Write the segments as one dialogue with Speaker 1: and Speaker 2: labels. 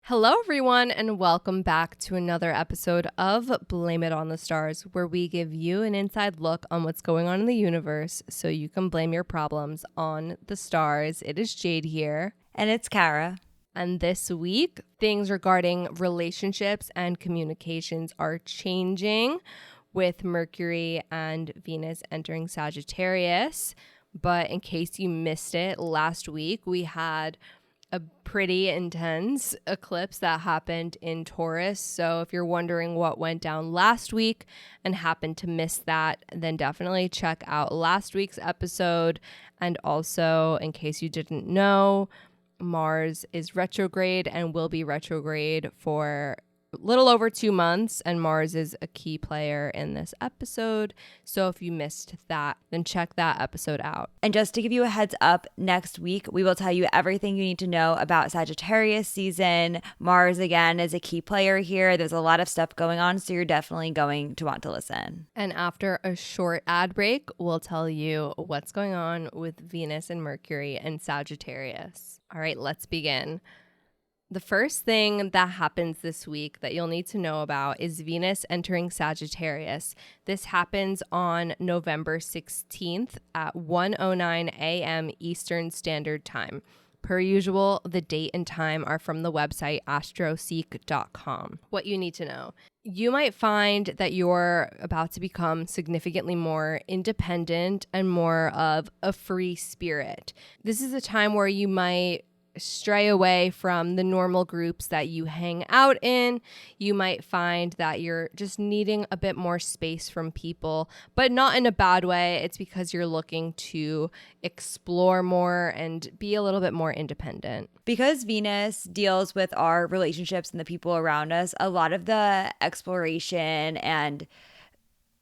Speaker 1: Hello, everyone, and welcome back to another episode of Blame It on the Stars, where we give you an inside look on what's going on in the universe so you can blame your problems on the stars. It is Jade here.
Speaker 2: And it's Kara.
Speaker 1: And this week, things regarding relationships and communications are changing with Mercury and Venus entering Sagittarius. But in case you missed it, last week we had a pretty intense eclipse that happened in Taurus. So if you're wondering what went down last week and happened to miss that, then definitely check out last week's episode. And also, in case you didn't know, Mars is retrograde and will be retrograde for a little over 2 months, and Mars is a key player in this episode. So if you missed that, then check that episode out.
Speaker 2: And just to give you a heads up, next week we will tell you everything you need to know about Sagittarius season. Mars, again, is a key player here. There's a lot of stuff going on, so you're definitely going to want to listen.
Speaker 1: And after a short ad break, we'll tell you what's going on with Venus and Mercury and Sagittarius. All right, let's begin. The first thing that happens this week that you'll need to know about is Venus entering Sagittarius. This happens on November 16th at 1:09 a.m. Eastern Standard Time. Per usual, the date and time are from the website astroseek.com. What you need to know. You might find that you're about to become significantly more independent and more of a free spirit. This is a time where you might stray away from the normal groups that you hang out in. You might find that you're just needing a bit more space from people, but not in a bad way. It's because you're looking to explore more and be a little bit more independent.
Speaker 2: Because Venus deals with our relationships and the people around us, a lot of the exploration and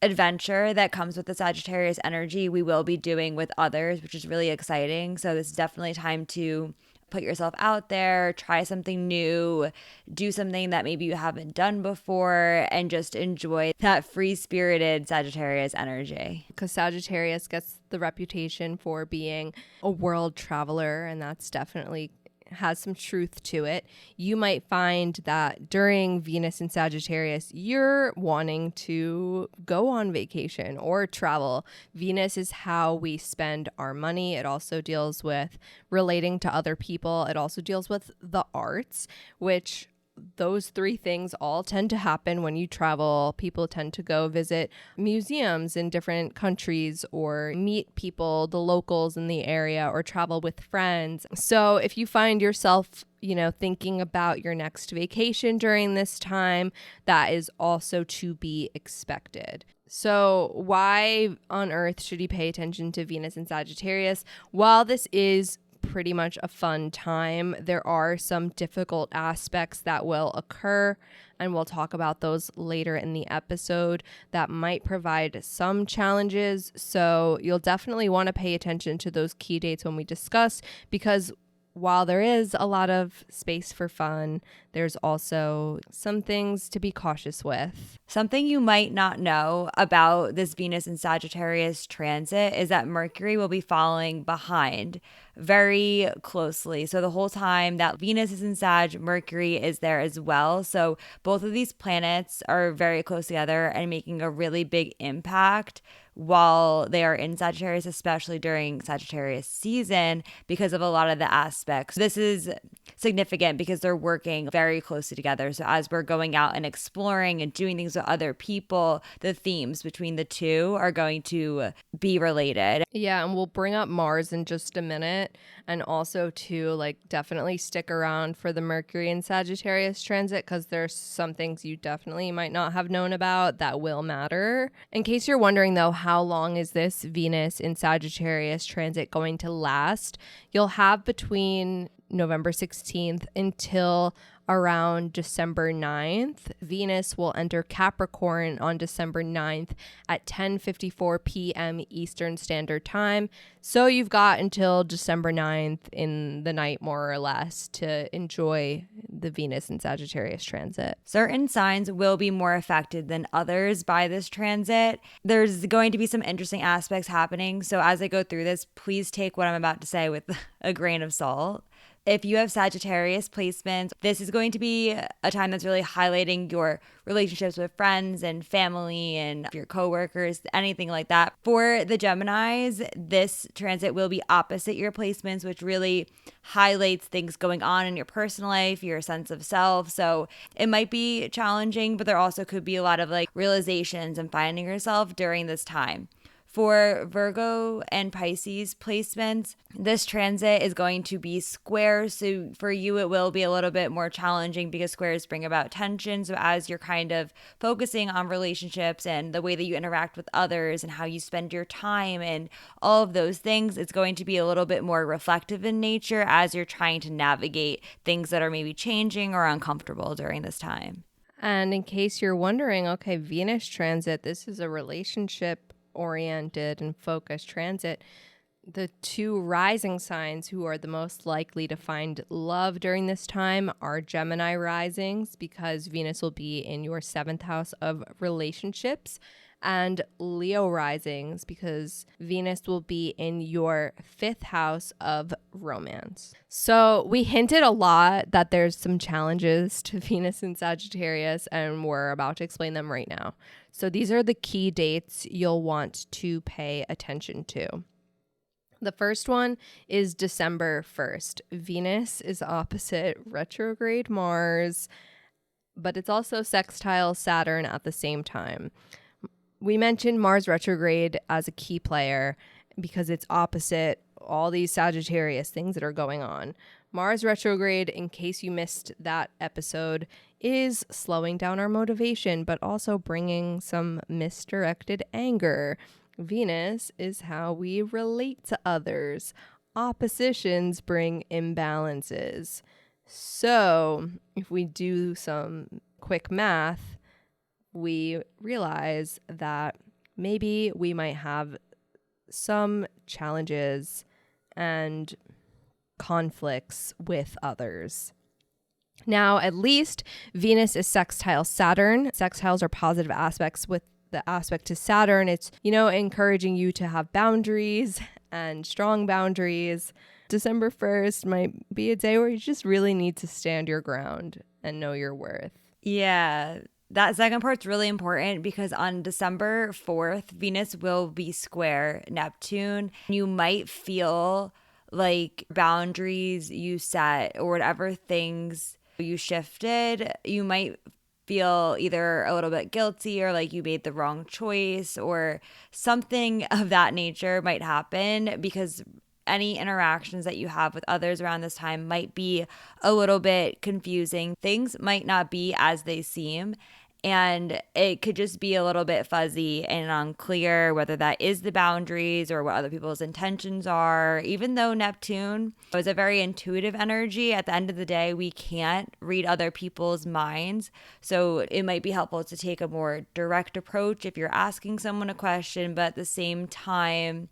Speaker 2: adventure that comes with the Sagittarius energy we will be doing with others, which is really exciting. So this is definitely time to put yourself out there, try something new, do something that maybe you haven't done before, and just enjoy that free-spirited Sagittarius energy.
Speaker 1: Because Sagittarius gets the reputation for being a world traveler, and that's definitely has some truth to it. You might find that during Venus and Sagittarius, you're wanting to go on vacation or travel. Venus is how we spend our money. It also deals with relating to other people. It also deals with the arts, which those three things all tend to happen when you travel. People tend to go visit museums in different countries or meet people, the locals in the area, or travel with friends. So if you find yourself, thinking about your next vacation during this time, that is also to be expected. So why on earth should you pay attention to Venus and Sagittarius? While this is pretty much a fun time, there are some difficult aspects that will occur, and we'll talk about those later in the episode that might provide some challenges. So you'll definitely want to pay attention to those key dates when we discuss, because while there is a lot of space for fun, there's also some things to be cautious with.
Speaker 2: Something you might not know about this Venus and Sagittarius transit is that Mercury will be following behind very closely. So the whole time that Venus is in Sag, Mercury is there as well. So both of these planets are very close together and making a really big impact while they are in Sagittarius, especially during Sagittarius season, because of a lot of the aspects. This is significant because they're working very closely together. So as we're going out and exploring and doing things with other people, the themes between the two are going to be related.
Speaker 1: Yeah, and we'll bring up Mars in just a minute. And also to definitely stick around for the Mercury and Sagittarius transit, because there's some things you definitely might not have known about that will matter. In case you're wondering though, how long is this Venus in Sagittarius transit going to last? You'll have between November 16th until around December 9th. Venus will enter Capricorn on December 9th at 10:54 p.m. Eastern Standard Time. So you've got until December 9th in the night, more or less, to enjoy the Venus and Sagittarius transit.
Speaker 2: Certain signs will be more affected than others by this transit. There's going to be some interesting aspects happening. So as I go through this, please take what I'm about to say with a grain of salt. If you have Sagittarius placements, this is going to be a time that's really highlighting your relationships with friends and family and your coworkers, anything like that. For the Geminis, this transit will be opposite your placements, which really highlights things going on in your personal life, your sense of self. So it might be challenging, but there also could be a lot of like realizations and finding yourself during this time. For Virgo and Pisces placements, this transit is going to be square. So for you, it will be a little bit more challenging because squares bring about tension. So as you're kind of focusing on relationships and the way that you interact with others and how you spend your time and all of those things, it's going to be a little bit more reflective in nature as you're trying to navigate things that are maybe changing or uncomfortable during this time.
Speaker 1: And in case you're wondering, okay, Venus transit, this is a relationship oriented and focused transit. The two rising signs who are the most likely to find love during this time are Gemini risings, because Venus will be in your 7th house of relationships, and Leo risings, because Venus will be in your 5th house of romance. So we hinted a lot that there's some challenges to Venus in Sagittarius, and we're about to explain them right now. So these are the key dates you'll want to pay attention to. The first one is December 1st. Venus is opposite retrograde Mars, but it's also sextile Saturn at the same time. We mentioned Mars retrograde as a key player because it's opposite all these Sagittarius things that are going on. Mars retrograde, in case you missed that episode, is slowing down our motivation, but also bringing some misdirected anger. Venus is how we relate to others. Oppositions bring imbalances. So if we do some quick math, we realize that maybe we might have some challenges and conflicts with others. Now, at least Venus is sextile Saturn. Sextiles are positive aspects. With the aspect to Saturn, it's, encouraging you to have boundaries and strong boundaries. December 1st might be a day where you just really need to stand your ground and know your worth.
Speaker 2: Yeah. That second part's really important because on December 4th, Venus will be square Neptune. You might feel like boundaries you set or whatever things you shifted, you might feel either a little bit guilty or like you made the wrong choice or something of that nature might happen because any interactions that you have with others around this time might be a little bit confusing. Things might not be as they seem. And it could just be a little bit fuzzy and unclear whether that is the boundaries or what other people's intentions are. Even though Neptune is a very intuitive energy, at the end of the day, we can't read other people's minds. So it might be helpful to take a more direct approach if you're asking someone a question, but at the same time,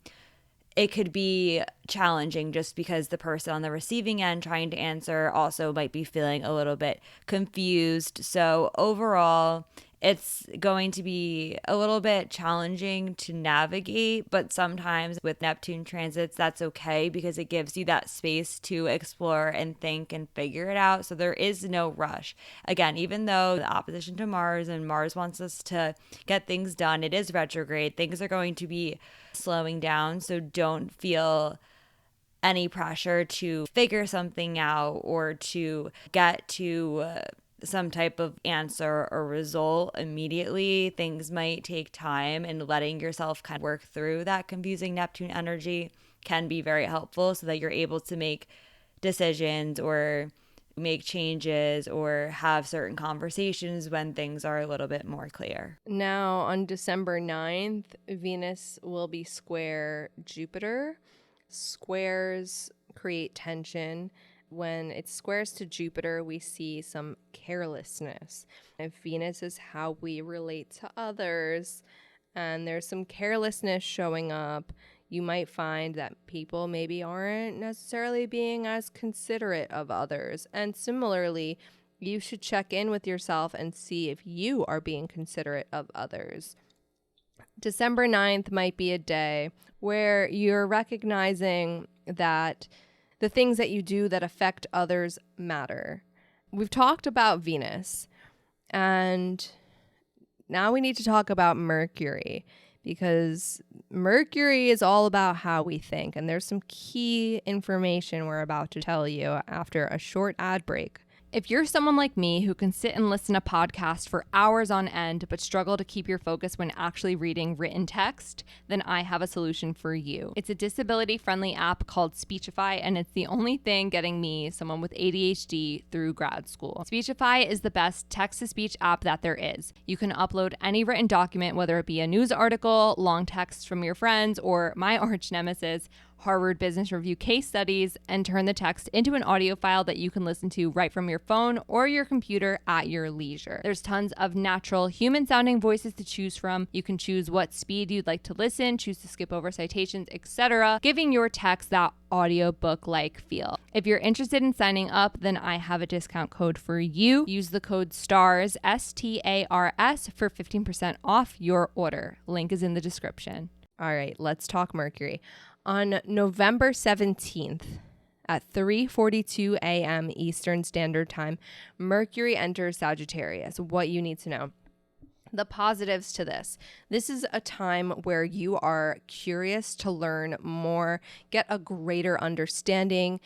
Speaker 2: it could be challenging just because the person on the receiving end trying to answer also might be feeling a little bit confused. So overall, it's going to be a little bit challenging to navigate, but sometimes with Neptune transits, that's okay because it gives you that space to explore and think and figure it out. So there is no rush. Again, even though the opposition to Mars and Mars wants us to get things done, it is retrograde. Things are going to be slowing down. So don't feel any pressure to figure something out or to get to some type of answer or result immediately. Things might take time, and letting yourself kind of work through that confusing Neptune energy can be very helpful so that you're able to make decisions or make changes or have certain conversations when things are a little bit more clear.
Speaker 1: Now, on December 9th, Venus will be square Jupiter. Squares create tension. When it squares to Jupiter, we see some carelessness. If Venus is how we relate to others, and there's some carelessness showing up, you might find that people maybe aren't necessarily being as considerate of others. And similarly, you should check in with yourself and see if you are being considerate of others. December 9th might be a day where you're recognizing that The things that you do that affect others matter. We've talked about Venus, and now we need to talk about Mercury, because Mercury is all about how we think. And there's some key information we're about to tell you after a short ad break.
Speaker 3: If you're someone like me who can sit and listen to podcasts for hours on end but struggle to keep your focus when actually reading written text, then I have a solution for you. It's a disability-friendly app called Speechify, and it's the only thing getting me, someone with ADHD, through grad school. Speechify is the best text-to-speech app that there is. You can upload any written document, whether it be a news article, long texts from your friends, or my arch nemesis, Harvard Business Review case studies, and turn the text into an audio file that you can listen to right from your phone or your computer at your leisure. There's tons of natural human-sounding voices to choose from. You can choose what speed you'd like to listen, choose to skip over citations, etc., giving your text that audiobook-like feel. If you're interested in signing up, then I have a discount code for you. Use the code STARS, STARS, for 15% off your order. Link is in the description.
Speaker 1: All right, let's talk Mercury. On November 17th at 3:42 a.m. Eastern Standard Time, Mercury enters Sagittarius. What you need to know. The positives to this. This is a time where you are curious to learn more, get a greater understanding,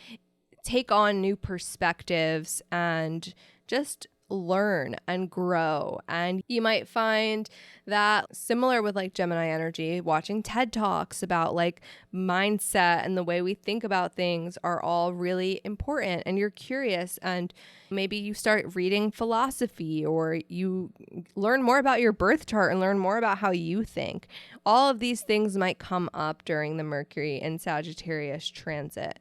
Speaker 1: take on new perspectives, and just learn and grow. And you might find that similar with like Gemini energy, watching TED Talks about like mindset and the way we think about things are all really important, and you're curious, and maybe you start reading philosophy, or you learn more about your birth chart and learn more about how you think. All of these things might come up during the Mercury and Sagittarius transit.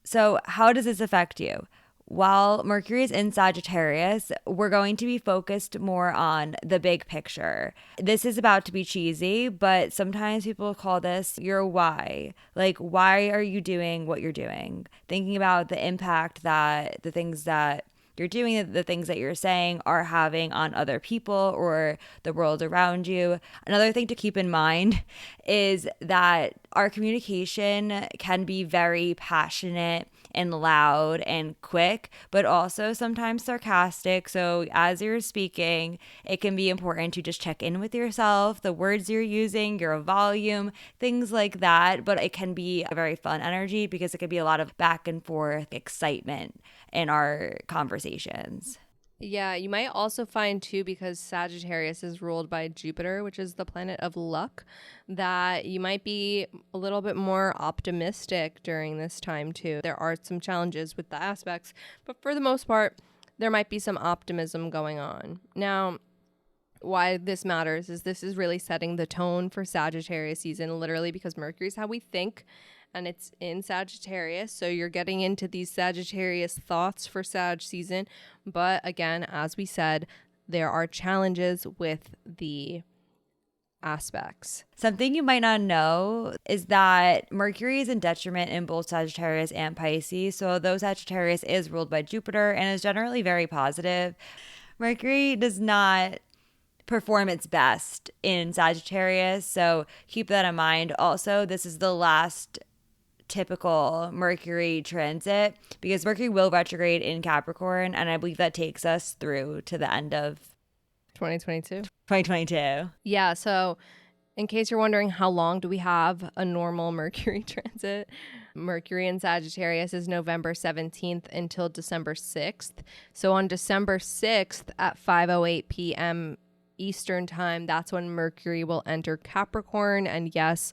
Speaker 2: So how does this affect you? While Mercury is in Sagittarius, we're going to be focused more on the big picture. This is about to be cheesy, but sometimes people call this your why. Like, why are you doing what you're doing? Thinking about the impact that the things that you're doing, the things that you're saying are having on other people or the world around you. Another thing to keep in mind is that our communication can be very passionate and loud and quick, but also sometimes sarcastic. So as you're speaking, it can be important to just check in with yourself, the words you're using, your volume, things like that. But it can be a very fun energy because it could be a lot of back and forth excitement in our conversations.
Speaker 1: Yeah, you might also find too, because Sagittarius is ruled by Jupiter, which is the planet of luck, that you might be a little bit more optimistic during this time too. There are some challenges with the aspects, but for the most part, there might be some optimism going on. Now, why this matters is this is really setting the tone for Sagittarius season, literally because Mercury is how we think, and it's in Sagittarius. So you're getting into these Sagittarius thoughts for Sag season. But again, as we said, there are challenges with the aspects.
Speaker 2: Something you might not know is that Mercury is in detriment in both Sagittarius and Pisces. So although Sagittarius is ruled by Jupiter and is generally very positive, Mercury does not perform its best in Sagittarius. So keep that in mind. Also, this is the last typical Mercury transit because Mercury will retrograde in Capricorn, and I believe that takes us through to the end of 2022.
Speaker 1: Yeah, so in case you're wondering how long do we have a normal Mercury transit, Mercury in Sagittarius is November 17th until December 6th. So on December 6th at 5:08 p.m. Eastern time, that's when Mercury will enter Capricorn. And yes,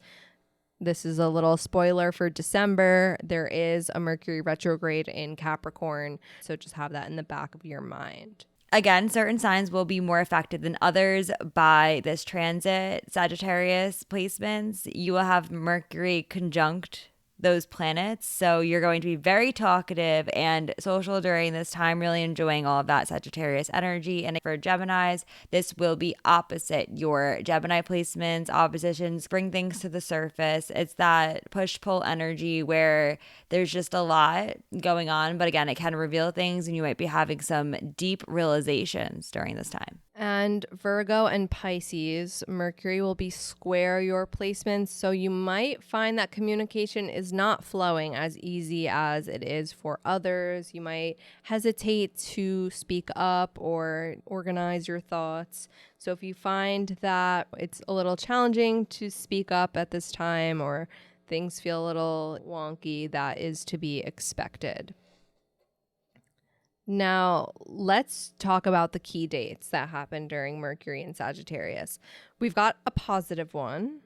Speaker 1: this is a little spoiler for December. There is a Mercury retrograde in Capricorn. So just have that in the back of your mind.
Speaker 2: Again, certain signs will be more affected than others by this transit. Sagittarius placements, you will have Mercury conjunct those planets. So you're going to be very talkative and social during this time, really enjoying all of that Sagittarius energy. And for Geminis, this will be opposite. Your Gemini placements, oppositions, bring things to the surface. It's that push-pull energy where there's just a lot going on. But again, it can reveal things and you might be having some deep realizations during this time.
Speaker 1: And Virgo and Pisces, Mercury will be square your placements. So you might find that communication is not flowing as easy as it is for others. You might hesitate to speak up or organize your thoughts. So if you find that it's a little challenging to speak up at this time or things feel a little wonky, that is to be expected. Now, let's talk about the key dates that happen during Mercury and Sagittarius. We've got a positive one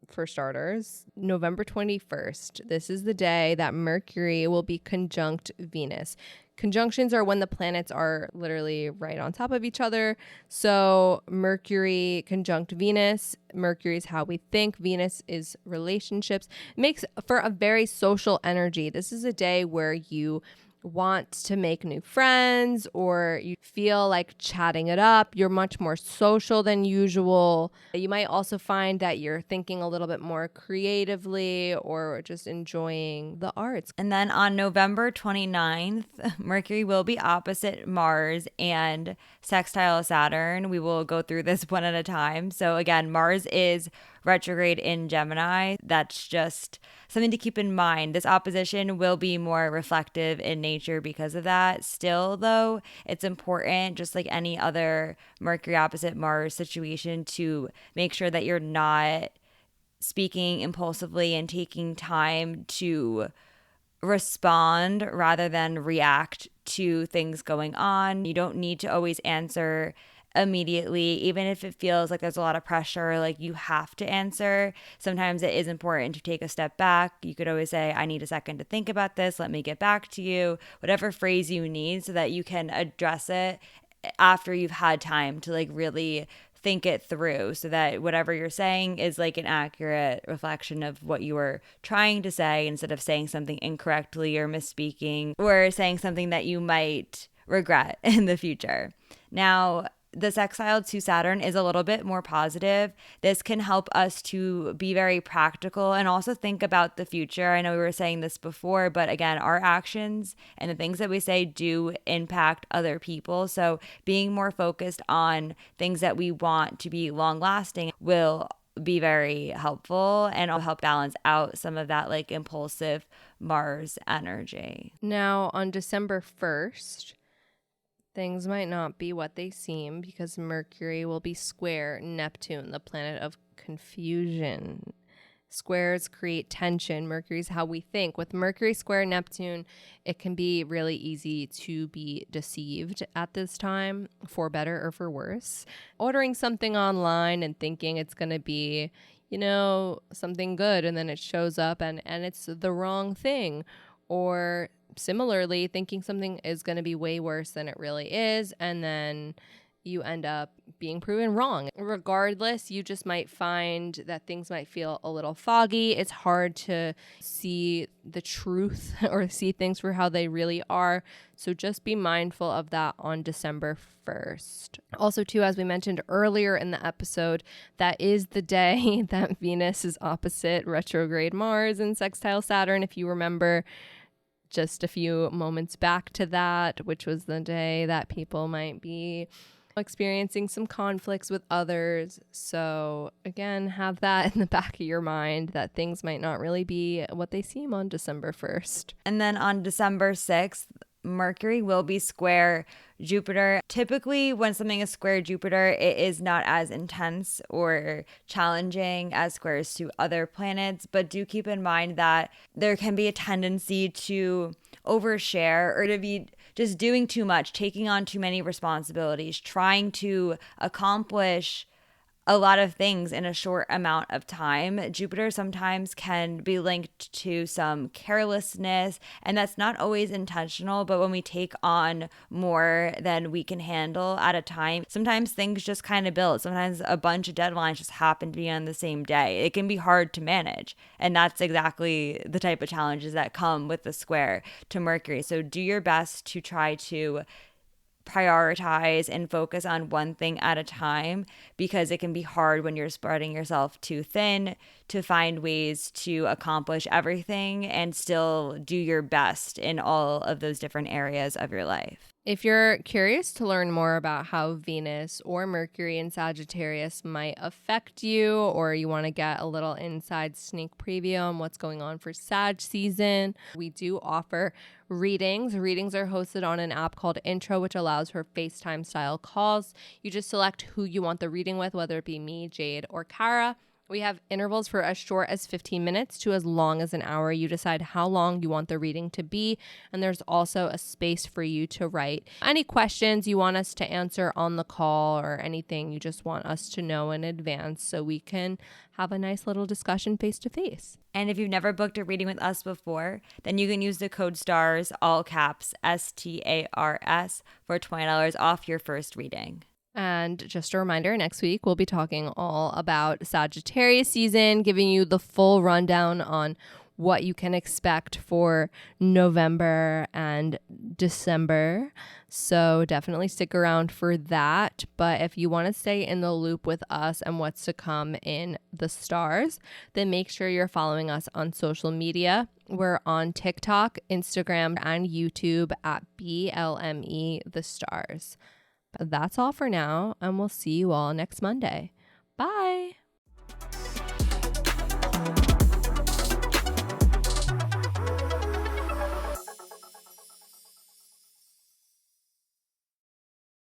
Speaker 1: for starters, November 21st. This is the day that Mercury will be conjunct Venus. Conjunctions are when the planets are literally right on top of each other. So Mercury conjunct Venus. Mercury is how we think. Venus is relationships. It makes for a very social energy. This is a day where you want to make new friends or you feel like chatting it up. You're much more social than usual. You might also find that you're thinking a little bit more creatively or just enjoying the arts.
Speaker 2: And then on November 29th, Mercury will be opposite Mars and sextile Saturn. We will go through this one at a time. So again, Mars is retrograde in Gemini. That's just something to keep in mind. This opposition will be more reflective in nature because of that. Still, though, it's important, just like any other Mercury opposite Mars situation, to make sure that you're not speaking impulsively and taking time to respond rather than react to things going on. You don't need to always answer immediately, even if it feels like there's a lot of pressure, like you have to answer. Sometimes it is important to take a step back. You could always say, I need a second to think about this. Let me get back to you. Whatever phrase you need so that you can address it after you've had time to like really think it through, so that whatever you're saying is like an accurate reflection of what you were trying to say, instead of saying something incorrectly or misspeaking or saying something that you might regret in the future. Now, the sextile to Saturn is a little bit more positive. This can help us to be very practical and also think about the future. I know we were saying this before, but again, our actions and the things that we say do impact other people. So being more focused on things that we want to be long lasting will be very helpful and will help balance out some of that like impulsive Mars energy.
Speaker 1: Now, on December 1st, things might not be what they seem because Mercury will be square Neptune, the planet of confusion. Squares create tension. Mercury's how we think. With Mercury square Neptune, it can be really easy to be deceived at this time, for better or for worse. Ordering something online and thinking it's going to be, something good, and then it shows up and it's the wrong thing. Or similarly, thinking something is going to be way worse than it really is, and then you end up being proven wrong. Regardless, you just might find that things might feel a little foggy. It's hard to see the truth or see things for how they really are. So just be mindful of that on December 1st. Also, too, as we mentioned earlier in the episode, that is the day that Venus is opposite retrograde Mars and sextile Saturn. If you remember just a few moments back to that, which was the day that people might be experiencing some conflicts with others. So again, have that in the back of your mind that things might not really be what they seem on December 1st.
Speaker 2: And then on December 6th, Mercury will be square Jupiter. Typically, when something is square Jupiter, it is not as intense or challenging as squares to other planets. But do keep in mind that there can be a tendency to overshare or to be just doing too much, taking on too many responsibilities, trying to accomplish a lot of things in a short amount of time. Jupiter sometimes can be linked to some carelessness, and that's not always intentional, but when we take on more than we can handle at a time, sometimes things just kind of build. Sometimes a bunch of deadlines just happen to be on the same day. It can be hard to manage, and that's exactly the type of challenges that come with the square to Mercury. So do your best to try to prioritize and focus on one thing at a time, because it can be hard when you're spreading yourself too thin to find ways to accomplish everything and still do your best in all of those different areas of your life.
Speaker 1: If you're curious to learn more about how Venus or Mercury in Sagittarius might affect you, or you want to get a little inside sneak preview on what's going on for Sag season, we do offer readings. Readings are hosted on an app called Intro, which allows for FaceTime style calls. You just select who you want the reading with, whether it be me, Jade, or Kara. We have intervals for as short as 15 minutes to as long as an hour. You decide how long you want the reading to be, and there's also a space for you to write any questions you want us to answer on the call or anything you just want us to know in advance so we can have a nice little discussion face to face.
Speaker 2: And if you've never booked a reading with us before, then you can use the code STARS, all caps, STARS, for $20 off your first reading.
Speaker 1: And just a reminder, next week we'll be talking all about Sagittarius season, giving you the full rundown on what you can expect for November and December. So definitely stick around for that. But if you want to stay in the loop with us and what's to come in the stars, then make sure you're following us on social media. We're on TikTok, Instagram, and YouTube at BLME The Stars. That's all for now, and we'll see you all next Monday. Bye.